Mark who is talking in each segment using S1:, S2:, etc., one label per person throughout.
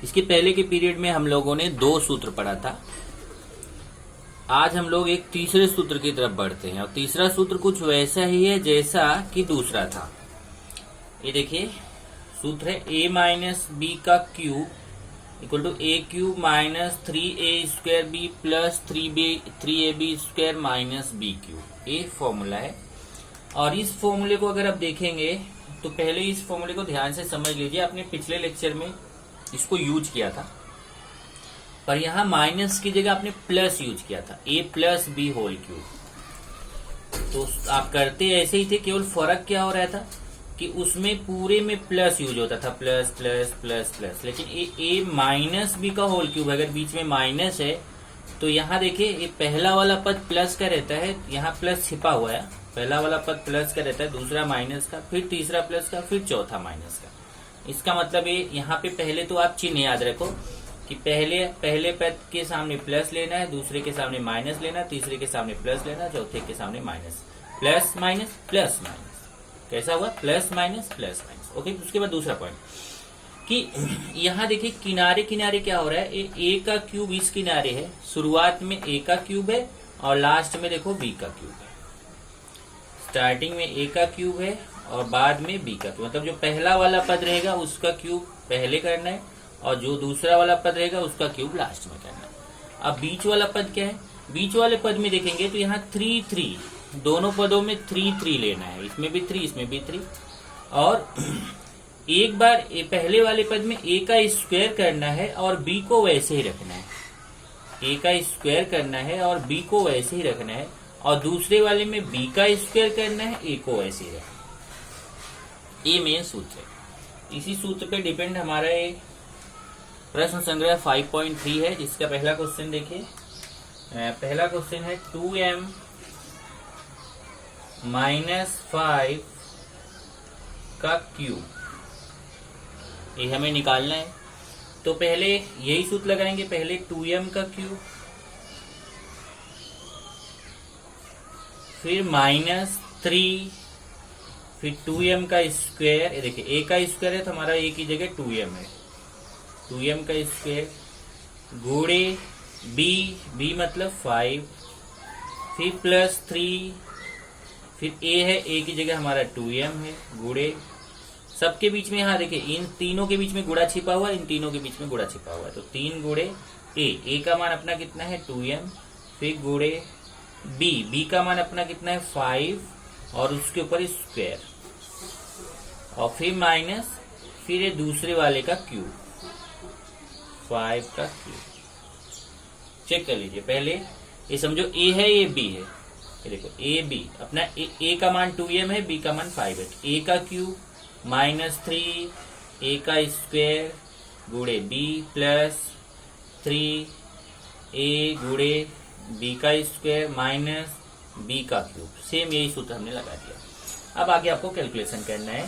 S1: इसके पहले के पीरियड में हम लोगों ने 2 सूत्र पढ़ा था। आज हम लोग एक तीसरे सूत्र की तरफ बढ़ते हैं और तीसरा सूत्र कुछ वैसा ही है जैसा कि दूसरा था। ये देखिए सूत्र है a माइनस बी का cube equal to a cube minus 3a² b plus 3ab² minus b cube. ये फॉर्मूला है और इस फॉर्मूले को अगर आप देखेंगे तो पहले इस फॉर्मूले को ध्यान से समझ लीजिए। आपने पिछले लेक्चर में इसको यूज किया था, पर यहाँ माइनस की जगह आपने प्लस यूज किया था, a plus b whole cube. तो आप करते ऐसे ही थे, केवल फर्क क्या हो रहा था कि उसमें पूरे में प्लस यूज होता था, प्लस प्लस प्लस प्लस। लेकिन a माइनस बी का होल क्यूब अगर बीच में माइनस है तो यहाँ देखिए ये पहला वाला पद प्लस का रहता है, यहाँ प्लस छिपा हुआ है। पहला वाला पद प्लस का रहता है, दूसरा माइनस का, फिर तीसरा प्लस का, फिर चौथा माइनस का। इसका मतलब ये यहाँ पे पहले तो आप चिन्ह याद रखो कि पहले पद के सामने प्लस लेना है, दूसरे के सामने माइनस लेना, तीसरे के सामने प्लस लेना, चौथे के सामने minus. Plus minus plus minus, कैसा हुआ? Plus minus plus minus. Okay, उसके बाद दूसरा पॉइंट कि यहाँ देखिए किनारे किनारे क्या हो रहा है, ए का क्यूब इस किनारे है, शुरुआत में ए का क्यूब है और लास्ट में देखो बी का क्यूब है। स्टार्टिंग में ए का क्यूब है और बाद में बी का क्यूब, मतलब जो पहला वाला पद रहेगा उसका क्यूब पहले करना है और जो दूसरा वाला पद रहेगा उसका क्यूब लास्ट में करना है। अब बीच वाला पद क्या है? बीच वाले पद में देखेंगे तो यहाँ 3 3, दोनों पदों में 3 3 लेना है, इसमें भी 3 इसमें भी 3। और एक बार पहले वाले पद में a का स्क्वायर करना है और b को वैसे ही रखना है, a का स्क्वायर करना है और b को वैसे ही रखना है, और दूसरे वाले में b का स्क्वायर करना है, a को वैसे ही रखना है। ये मेन सूत्र है। इसी सूत्र पे डिपेंड हमारा एक प्रश्न संग्रह 5.3 है, जिसका पहला क्वेश्चन देखिए। पहला क्वेश्चन है 2m माइनस 5 का क्यूब, ये हमें निकालना है। तो पहले यही सूत्र लगाएंगे, पहले 2m का क्यूब, फिर माइनस 3, फिर 2m का स्क्वायर। देखिए a का स्क्वायर है तो हमारा a की जगह 2m है, 2m का स्क्वायर गुणे b मतलब 5, फिर प्लस 3, फिर a है, a की जगह हमारा 2m है, गुणे सबके बीच में, यहाँ देखिए इन तीनों के बीच में गुणा छिपा हुआ है, इन तीनों के बीच में गुणा छिपा हुआ है, तो 3 गुणे a का मान अपना कितना है 2m, फिर गुणे b का मान अपना कितना है 5 और उसके ऊपर स्क्वायर, और फिर माइनस, फिर ये दूसरे वाले का क्यूब, 5 का क्यूब। चेक कर लीजिए, पहले ये समझो a है, ये b है, ये देखो a b अपना a का मान 2m है, b का मान 5 है, a का क्यूब माइनस 3 a का स्क्वायर गुणे b प्लस 3 a गुणे b का स्क्वायर माइनस b का क्यूब। सेम यही सूत्र हमने लगा दिया। अब आगे आपको कैलकुलेशन करना है।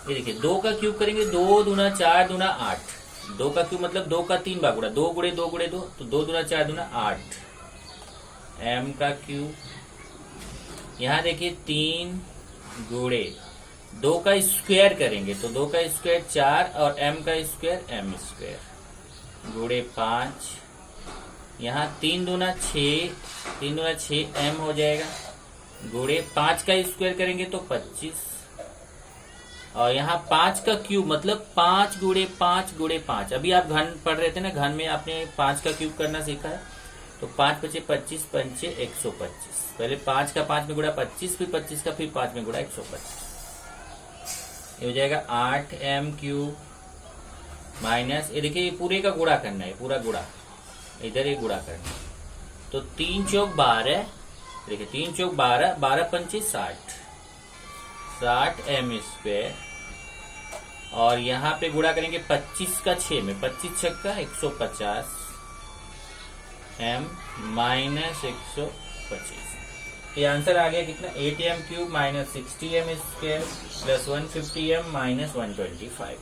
S1: ये देखिए 2 का क्यूब करेंगे, 2 दूना 4 दूना 8, 2 का क्यूब मतलब 2 का 3 बार गुणा, 2 गुणे 2 गुणे 2, तो 2 दूना 4 दूना 8 m का क्यूब। यहाँ देखिए 3 गुणे 2 का स्क्वायर करेंगे तो 2 का स्क्वायर 4 और m का स्क्वायर m स्क्वायर गुणे 5। यहाँ 3 दूना 6, 3 दूना 6 m हो जाएगा, गुणे 5 का स्क्वायर करेंगे तो 25, और यहाँ 5 का क्यूब मतलब 5 गुणे 5 गुणे 5। अभी आप घन पढ़ रहे थे ना, घन में आपने 5 का क्यूब करना सीखा है, तो 5 × 25 पंचे 125। पहले 5 का 5 में गुणा 25, फिर 25 का फिर 5 में गुणा 125, ये हो जाएगा 8m क्यूब माइनस, ये देखिए पूरे का गुणा करना है, पूरा गुणा इधर ये गुणा करना है, तो 3 चौक 12, देखिए 3 चौक 12, 12 पंचे 60, 60m स्क्वायर, और यहाँ पे गुणा करेंगे 25 का 6 में, 25 छक्का 150 m माइनस 125। ये आंसर आ गया कितना? 8m cube minus 60m square plus 150m minus 125।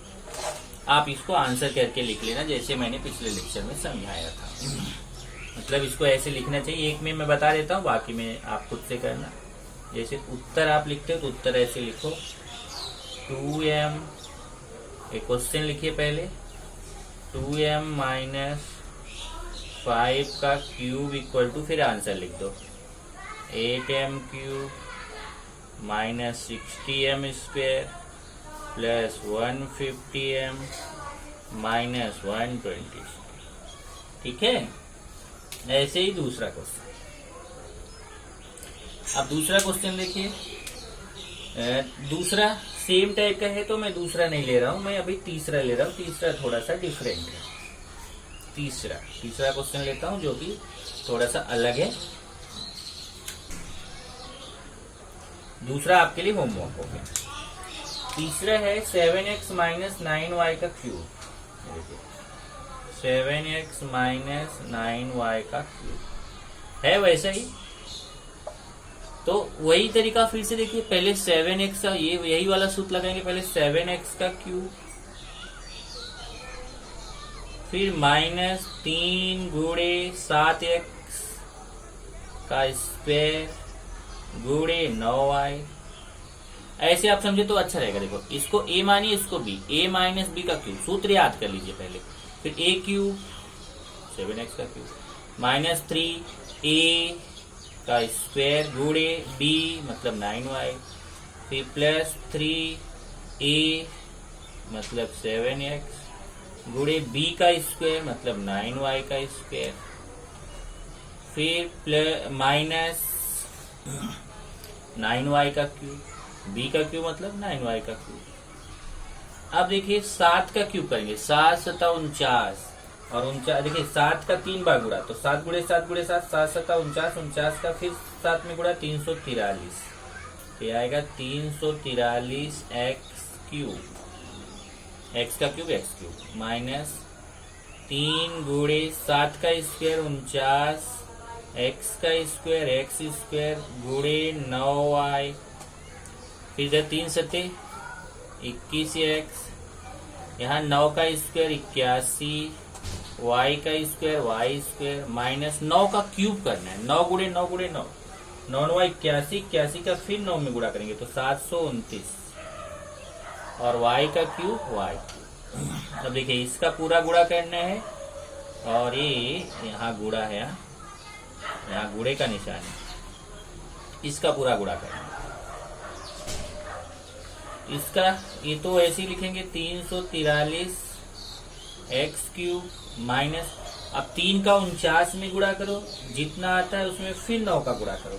S1: आप इसको आंसर करके लिख लेना जैसे मैंने पिछले लेक्चर में समझाया था। मतलब इसको ऐसे लिखना चाहिए, एक में मैं बता देता हूँ, बाकी में आप खुद से करना। जैसे उत्तर आप लिखते हो तो उत्तर ऐसे लिखो 2m, एक क्वेश्चन लिखिए पहले, 2m माइनस 5 का क्यूब इक्वल टू, फिर आंसर लिख दो, 8m cube minus 60m square plus 150m minus 120। ठीक है, ऐसे ही दूसरा क्वेश्चन। अब दूसरा क्वेश्चन देखिए, दूसरा सेम टाइप का है तो मैं दूसरा नहीं ले रहा हूं, मैं अभी तीसरा ले रहा हूं। तीसरा थोड़ा सा डिफरेंट है। तीसरा क्वेश्चन लेता हूं जो कि थोड़ा सा अलग है। दूसरा आपके लिए होमवर्क हो गया। तीसरा है 7x माइनस 9y का क्यूब। 7x माइनस 9y का क्यूब है वैसा ही, तो वही तरीका फिर से देखिए। पहले 7x का यही वाला सूत्र लगाएंगे। पहले 7x का क्यूब, फिर माइनस 3 गुणे 7x का स्क्वायर गुणे 9y। ऐसे आप समझे तो अच्छा रहेगा। देखो, इसको a मानिए, इसको b, a माइनस बी का क्यूब, सूत्र याद कर लीजिए पहले। फिर a क्यूब 7x का क्यूब माइनस 3a का स्क्वायर गुणे b मतलब 9y, फिर प्लस 3a मतलब 7x गुणे b का स्क्वायर मतलब 9y का स्क्वायर, फिर प्लस माइनस 9y का क्यूब, b का क्यूब मतलब 9y का क्यूब। अब देखिए 7 का क्यूब करेंगे, 7 सता 49 और 49, देखिए 7 का 3 बार गुणा, तो 7 गुणे 7 गुणे 7, 7 सता 49, 49 का फिर 7 में गुणा 343, ये आएगा 343 एक्स क्यूब, एक्स का क्यूब एक्स क्यूब माइनस 3 गुणे 7 का स्क्वायर 49 एक्स का स्क्वायर एक्स स्क्वायर गुणे 9y, फिर इधर 3 सते 21 एक्स, यहाँ 9 का स्क्वायर 81, y का स्क्वायर वाई स्क्वायर माइनस 9 का क्यूब करना है। 9 गुणे 9 गुणे 9, 9 81, 81 का फिर 9 में गुणा करेंगे तो 729 और y का क्यूब y। अब देखिए इसका पूरा गुणा करना है और ये यहाँ गुणा है, यहाँ गुणे का निशान है, इसका पूरा गुणा करना है। इसका ये तो ऐसे ही लिखेंगे 343 एक्स क्यूब माइनस, अब 3 का 49 में गुणा करो, जितना आता है उसमें फिर 9 का गुणा करो।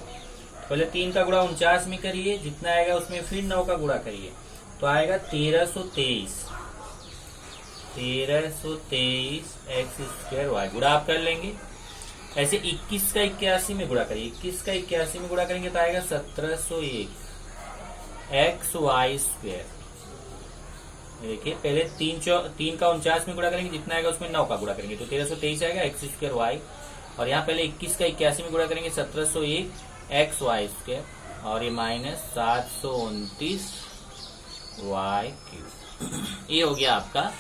S1: पहले 3 का गुणा 49 में करिए, जितना आएगा उसमें फिर 9 का गुणा करिए तो आएगा 1323 एक्स स्क्वायर वाई। गुणा आप कर लेंगे। ऐसे 21 का 81 में गुणा करिए, 21 का 81 में गुणा करेंगे तो आएगा 1701 एक्स वाई स्क्वायर। देखिए पहले 3 का 49 में गुणा करेंगे, जितना आएगा उसमें 9 का गुणा करेंगे तो 1323 आएगा एक्स स्क्वायर वाई, और यहाँ पहले 21 का 81 में गुणा करेंगे 1701 एक्स वाई स्क्वायर और ये माइनस 729 वाई क्यूब। ये हो गया आपका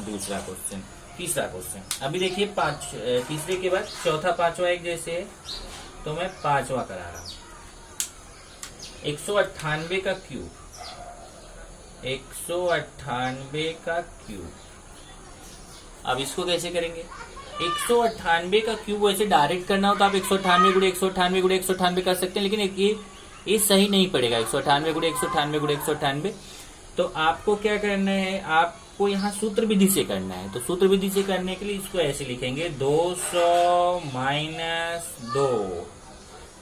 S1: दूसरा क्वेश्चन। तीसरा क्वेश्चन अभी देखिए, तीसरे के बाद चौथा पांचवा एक जैसे है तो मैं पांचवा करा रहा हूं। 198 का क्यूब, 198 का क्यूब। अब इसको कैसे करेंगे? 198 का क्यूब वैसे डायरेक्ट करना हो तो आप 198 गुणे 198 गुणे 198 कर सकते हैं, लेकिन ये सही नहीं पड़ेगा। 198 गुणे 198 गुणे 198, तो आपको क्या करना है, आपको यहाँ सूत्र विधि से करना है। तो सूत्र विधि से करने के लिए इसको ऐसे लिखेंगे 200 माइनस 2।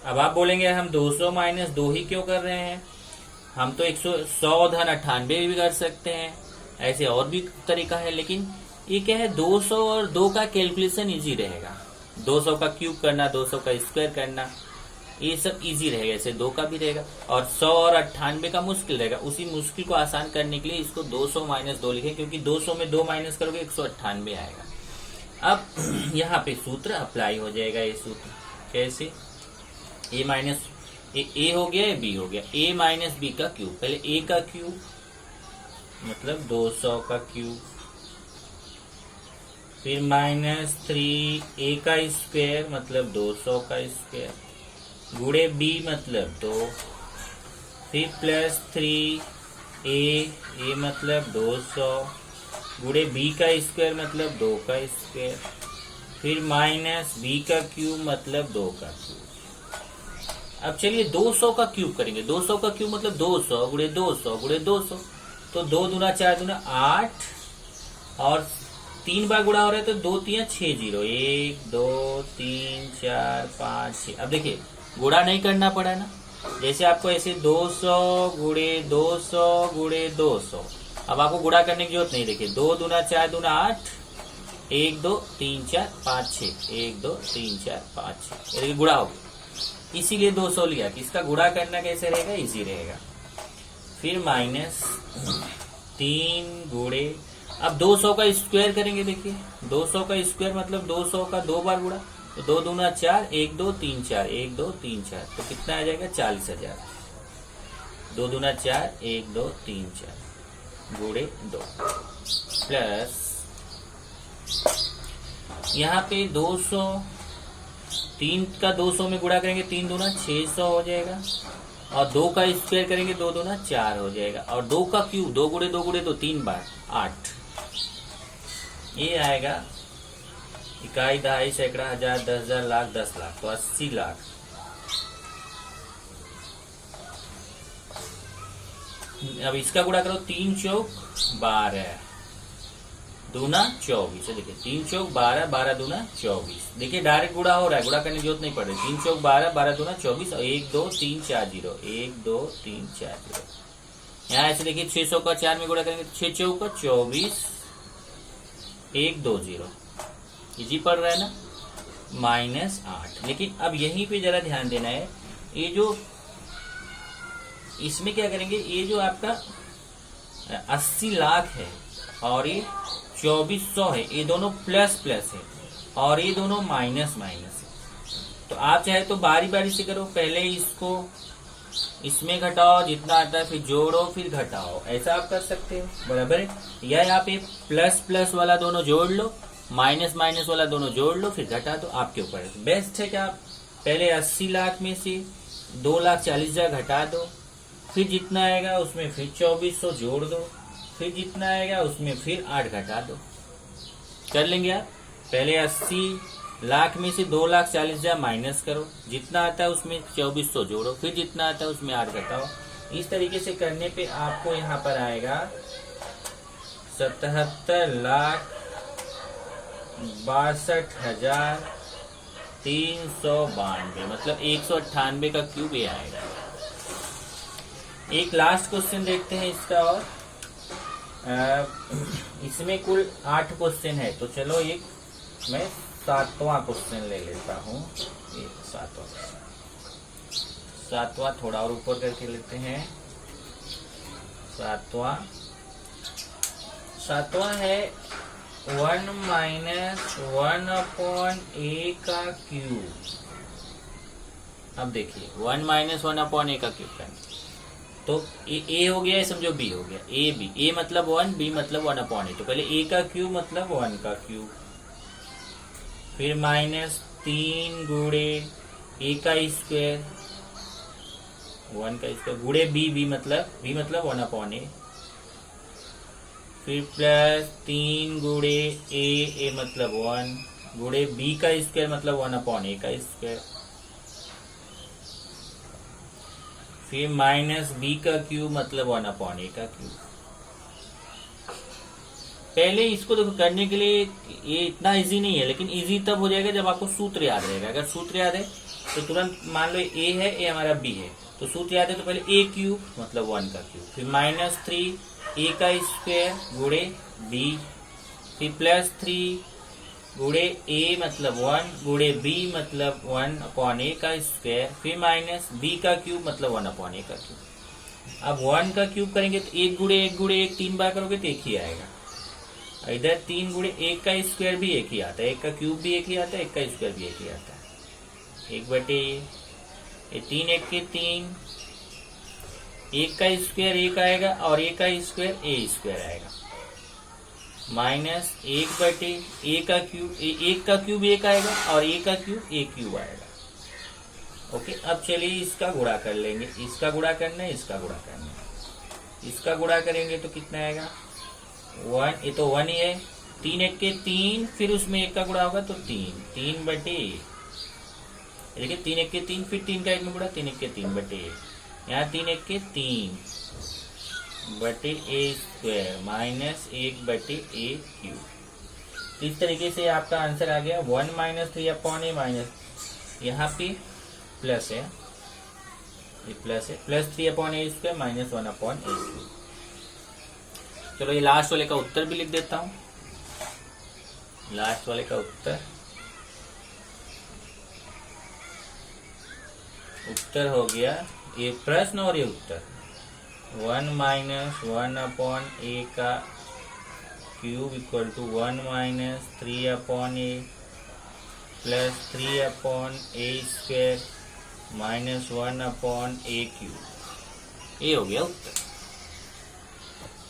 S1: अब आप बोलेंगे हम 200 माइनस 2 ही क्यों कर रहे हैं, हम तो 100 धन 98 भी कर सकते हैं, ऐसे और भी तरीका है। लेकिन ये क्या है, 200 और 2 का कैलकुलेशन इजी रहेगा। 200 का क्यूब करना, 200 का स्क्वायर करना, ये सब इजी रहेगा। ऐसे 2 का भी रहेगा, और 100 और 98 का मुश्किल रहेगा। उसी मुश्किल को आसान करने के लिए इसको 200 माइनस 2 लिखें, क्योंकि 200 में 2 माइनस करोगे 198 आएगा। अब यहाँ पे सूत्र अप्लाई हो जाएगा। ये सूत्र कैसे, ए माइनस ए हो गया, ए बी हो गया, ए माइनस बी का क्यूब। पहले ए का क्यूब मतलब 200 का क्यूब, फिर माइनस 3 ए का स्क्वायर मतलब 200 का स्क्वायर, गुणे बी मतलब 2, फिर प्लस 3 ए मतलब 200, गुणे बी का स्क्वायर मतलब 2 का स्क्वायर, फिर माइनस बी का क्यूब मतलब 2 का क्यूब। अब चलिए 200 का क्यूब करेंगे। 200 का क्यूब मतलब 200 गुणे 200 गुणे 200, तो 2 दूना 4 दूना 8, और 3 बार गुणा हो रहा है तो 2 3 6 0, 1 2 3 4 5 6। अब देखिए गुणा नहीं करना पड़ा ना, जैसे आपको ऐसे 200 गुणे 200 गुणे 200, अब आपको गुणा करने की जरूरत नहीं। देखिए 2 दूना 4 दूना 8, 1 2 3 4 5 6, 1 2 3 4 5 6, देखिए गुणा हो गया। इसीलिए 200 लिया कि इसका गुणा करना कैसे रहेगा, इजी रहेगा। फिर माइनस 3 गुणे, अब 200 का स्क्वायर करेंगे। देखिए 200 का स्क्वायर मतलब 200 का 2 बार गुणा, तो 2 दूना 4, 1 2 3 4, 1 2 3 4, तो कितना आ जाएगा 40,000। 2 दूना 4, 1 2 3 4 गुणे 2, प्लस यहाँ पे 200, 3 का 200 में गुणा करेंगे 3 दूना 600 हो जाएगा, और 2 का स्क्वायर करेंगे 2 दूना 4 हो जाएगा, और 2 का क्यूब 2 गुणे 2 गुणे 2 3 बार 8, ये आएगा इकाई, दहाई, सैकड़ा, हजार, 10,000, लाख, 10 लाख, तो 80 लाख। अब इसका गुणा करो, 3 चौक 12 दूना 24 है। देखिए 3 चौक 12, 12 दूना 24। देखिए डायरेक्ट गुणा हो रहा है, गुणा करने की जरूरत नहीं पड़ रही। 3 चौक 12, 12 दूना 24, और 1 2 3 4 0, 1 2 3 4 0। यहाँ ऐसे देखिए 600 का 4 में गुणा करेंगे तो 6 चौक 24, 1 2 0, इजी पड़ रहा है ना, माइनस 8। लेकिन अब यहीं पे जरा ध्यान देना है, ये जो इसमें क्या करेंगे, ये जो आपका 80 लाख है और ये 2400 है, ये दोनों प्लस प्लस है और ये दोनों माइनस माइनस है। तो आप चाहे तो बारी बारी से करो, पहले इसको इसमें घटाओ जितना आता है, फिर जोड़ो फिर घटाओ, ऐसा आप कर सकते हो, बराबर है। या आप ये प्लस प्लस वाला दोनों जोड़ लो, माइनस माइनस वाला दोनों जोड़ लो, फिर घटा दो, आपके ऊपर है। बेस्ट है कि आप पहले 80 लाख में से 2,40,000 घटा दो, फिर जितना आएगा उसमें फिर 2400 जोड़ दो, फिर जितना आएगा उसमें फिर 8 घटा दो। कर लेंगे आप। पहले 80 लाख में से 2,40,000 माइनस करो, जितना आता है उसमें 2400 जोड़ो, फिर जितना आता है उसमें 8 घटाओ। इस तरीके से करने पे आपको यहाँ पर आएगा 77,62,392, मतलब 198 का क्यूब ये आएगा। एक लास्ट क्वेश्चन देखते हैं इसका, और इसमें कुल 8 क्वेश्चन है, तो चलो एक मैं 7वां क्वेश्चन ले लेता हूँ। ये 7वां थोड़ा और ऊपर करके लेते हैं। 7वां है 1 माइनस 1/a का क्यूब। अब देखिए 1 माइनस 1/a का क्यूब करना, तो ए हो गया, समझो बी हो गया, ए बी, ए मतलब 1, बी मतलब 1/a। तो पहले ए का क्यूब मतलब 1 का क्यूब, फिर माइनस 3 गुणे ए का स्क्वायर, 1 का स्क्वायर, गुणे बी, बी मतलब 1/a, फिर प्लस 3 गुणे ए मतलब 1, गुणे बी का स्क्वायर मतलब 1/a का स्क्वायर, फिर माइनस बी का क्यूब मतलब 1/a का क्यूब। पहले इसको देखो करने के लिए ये इतना इजी नहीं है, लेकिन इजी तब हो जाएगा जब आपको सूत्र याद रहेगा। अगर सूत्र याद है तो तुरंत मान लो ए है, ए हमारा बी है, तो सूत्र याद है तो पहले ए क्यूब मतलब 1 का क्यूब, फिर माइनस 3 ए का स्क्वायर गुणे बी, फिर प्लस 3 गुणे ए मतलब 1 गुणे बी मतलब 1/a का स्क्वायर, फिर माइनस बी का क्यूब मतलब 1/a का क्यूब। अब 1 का क्यूब करेंगे तो 1 गुणे 1 गुणे 1 3 बार करोगे तो 1 ही आएगा। इधर 3 गुणे 1 का स्क्वायर भी 1 ही आता है, 1 का क्यूब भी 1 ही आता है, 1 का स्क्वायर भी 1 ही आता है, 1/a। ये 3 1 के 3, 1 का स्क्वायर 1 आएगा और 1 का स्क्वायर a स्क्वायर आएगा, माइनस 1/a, a का क्यूब 1 का क्यूब 1 आएगा और a का क्यूब a क्यूब आएगा। ओके, अब चलिए इसका गुणा कर लेंगे। इसका गुणा करना है, इसका गुणा करना है। इसका गुणा करेंगे तो कितना आएगा वन, ये तो वन ही है, 3 एक के 3, फिर उसमें 1 का गुणा होगा तो 3, 3 बटे, देखिए 3 एक के 3, फिर 3 का 1 में गुणा, 3 एक के 3 बटे, यहाँ 3 एक के 3 बटे ए स्क्वायर माइनस 1 बटे ए क्यूब। इस तरीके से आपका आंसर आ गया 1 माइनस 3 अपॉन ए माइनस, यहाँ पे प्लस है, ये प्लस है, plus 3 upon a square minus 1 upon a cube. चलो ये लास्ट वाले का उत्तर भी लिख देता हूं। लास्ट वाले का उत्तर हो गया, ये प्रश्न और ये उत्तर 1 माइनस 1 अपॉन ए का cube equal to 1 minus 3 upon a plus 3 upon a square minus 1 upon a cube. ये हो गया उत्तर।